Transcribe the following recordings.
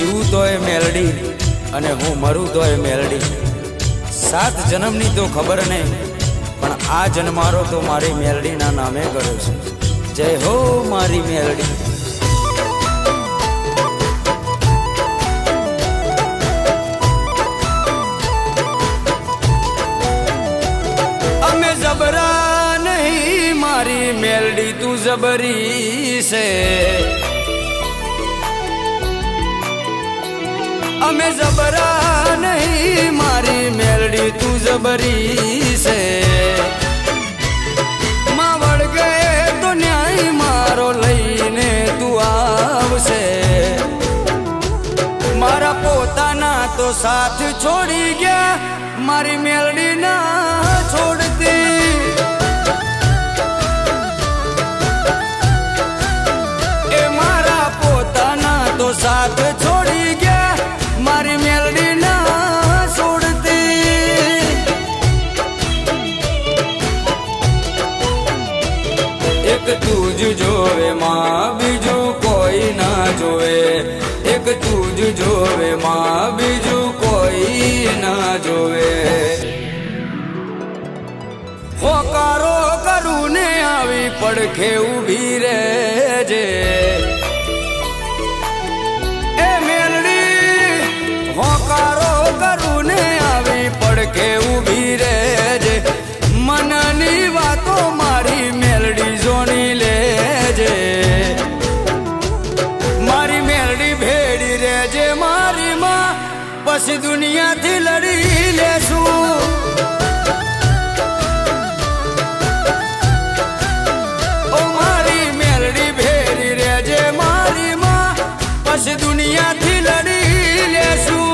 જીવું તોય મેલડી અને હું મરું તોય મેલડી। 7 જન્મની તો ખબર નહીં, પણ આ જન્મારો તો મારી મેલડીના નામે કર્યો છે। જય હો મારી મેલડી। અમે જબરા નહીં મારી મેલડી તું જબરી છે। અમે જબરા નહીં મારી મેલડી તું જબરી છે। માં વળગે તો ન્યાય મારો લઈને તું આવશે। મારા પોતાના તો સાથ છોડી ગયા, મારી મેલડી ના છોડતી। એ મારા પોતાના તો સાથ છોડી ગયા, મારી મેલડી ના છોડતી। એક તું જ જોવે માં બીજું કોઈ ના જોવે। એક તું જ જોવે માં બીજું કોઈ ના જોવે। હોકારો કરું ને આવી પડખે ઊભી રહેજે। એ મેલડી હોકારો કરું ને આવી પડખે ઊભી રહેજે। મનની વાતો મારી મેલડી જોણી લેજે। મારી મેલડી ભેડી રહેજે મારી માં, પછી દુનિયાથી લડી લેશું। ઓ મારી મેલડી ભેડી રહેજે મારી માં, પછી દુનિયાથી લડી લેશું।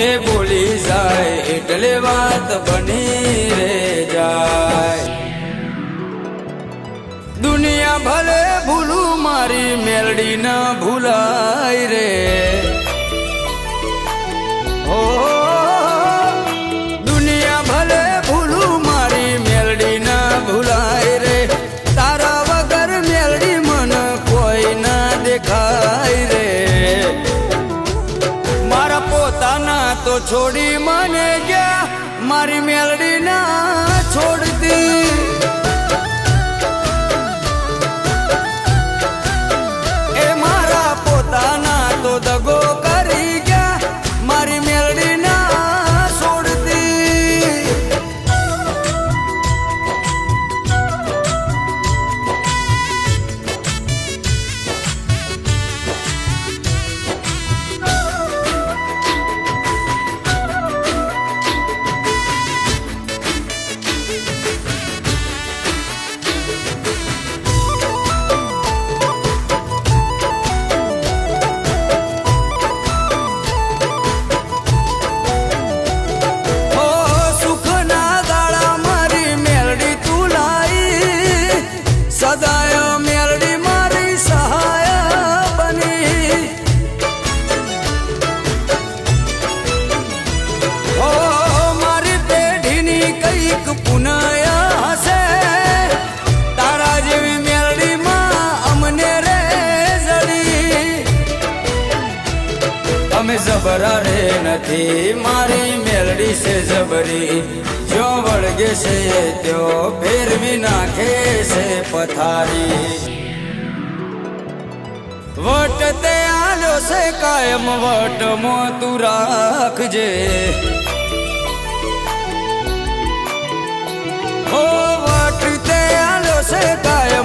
એ બોલી જાય એટલે વાત બની રે જાય। દુનિયા ભલે ભૂલું મારી મેલડી ના ભૂલાય રે। હો દુનિયા ભલે ભૂલું મારી મેલડી ના ભૂલાય રે। તારા વગર મેલડી મન કોઈ ના દેખાય રે। મારા પોતાના તો છોડી મને ગયા, મારી મેલડી ના છોડતી। એ મારા પોતાના તો દગો કરી ગયા, મારી મેલડી ના છોડતી। અમે જબરા રે નથી મારી મેલડી છે જબરી। જો વળગે છે ત્યો ફેરવી નાખે છે પથારી। વટતે આલો आलो से कायम वट मो तू राखजे। ओ वट ते आलो से कायम